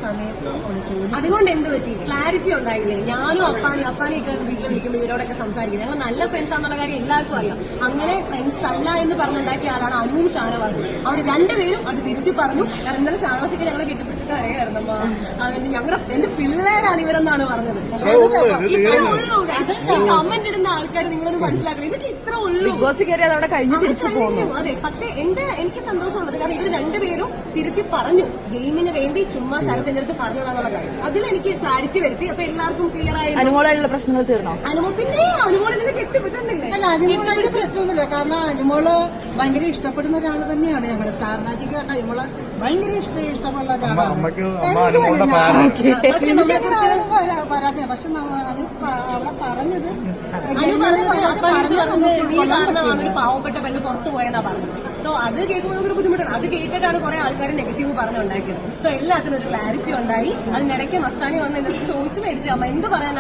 സമയത്ത് ചോദിച്ചു. അതുകൊണ്ട് എന്ത് പറ്റി? ക്ലാരിറ്റി ഉണ്ടായില്ലേ? ഞാനും അപ്പാനെയൊക്കെ വീട്ടിൽ വിളിക്കുമ്പോൾ ഇവരോടൊക്കെ സംസാരിക്കുന്നത് ഞങ്ങൾ നല്ല ഫ്രണ്ട്സ് ആണെന്നുള്ള കാര്യം എല്ലാവർക്കും അറിയാം. അങ്ങനെ ഫ്രണ്ട്സ് അല്ല എന്ന് പറഞ്ഞുണ്ടാക്കിയ ആളാണ് അനുവും ഷാനവാസും. അവർ രണ്ടുപേരും അത് തിരുത്തി പറഞ്ഞു. കാരണം ഇന്നലെ ഷാനവാസിക്ക് ഞങ്ങളെ കെട്ടിപ്പിടിച്ചിട്ട് അറിയാമായിരുന്നു. എന്റെ പിള്ളേരാണ് ഇവരെന്നാണ് പറഞ്ഞത്. ഇത്രേ ഉള്ളൂ. കമന്റ് ഇടുന്ന ആൾക്കാർ നിങ്ങളൊന്ന് മനസ്സിലാക്കണം. ഇതൊക്കെ ഇത്ര ഉള്ളൂ. അതെ, പക്ഷെ എനിക്ക് സന്തോഷമുള്ളത് കാരണം ഇവർ രണ്ടുപേരും തിരുത്തി പറഞ്ഞു. ഗെയിമിന് വേണ്ടി ചുമ്മാ ശരത്തിന്റെ അടുത്ത് പറഞ്ഞതാണെന്നുള്ള കാര്യം അതിലെനിക്ക് ക്ലാരിറ്റി വരുത്തി. അപ്പൊ എല്ലാവർക്കും ക്ലിയർ ആയി. അനുമോളുള്ള പ്രശ്നങ്ങൾ തീർന്നോ? പിന്നെ അനുമോളിനെ കെട്ടിപ്പിട്ടുന്നില്ലേ? അല്ല, അനുമോളുടെ പ്രശ്നമൊന്നുമില്ല. കാരണം അനുമോള് ഭയങ്കര ഇഷ്ടപ്പെടുന്ന ഒരാൾ തന്നെയാണ്. ഞങ്ങളുടെ സ്റ്റാർ മാജിക് കണ്ട അനുമോള് ഭയങ്കര ഇഷ്ടമുള്ള ഒരാളാണ്. പരാതി. പക്ഷെ അവിടെ പറഞ്ഞത് ഒരു പാവപ്പെട്ട പെണ്ണ് പുറത്തു പോയെന്നാ പറഞ്ഞത്. സോ അത് കേൾക്കുമ്പോൾ നമുക്കൊരു ബുദ്ധിമുട്ടാണ്. അത് കേട്ടിട്ടാണ് കുറെ ആൾക്കാർ നെഗറ്റീവ് പറഞ്ഞുണ്ടാക്കിയത്. സോ എല്ലാത്തിനും ഒരു ക്ലാരിറ്റി ഉണ്ടായി. അതിനിടയ്ക്ക് മസ്താനി വന്ന് ചോദിച്ചു മേടിച്ചു അമ്മ എന്ത് പറയാനാണ്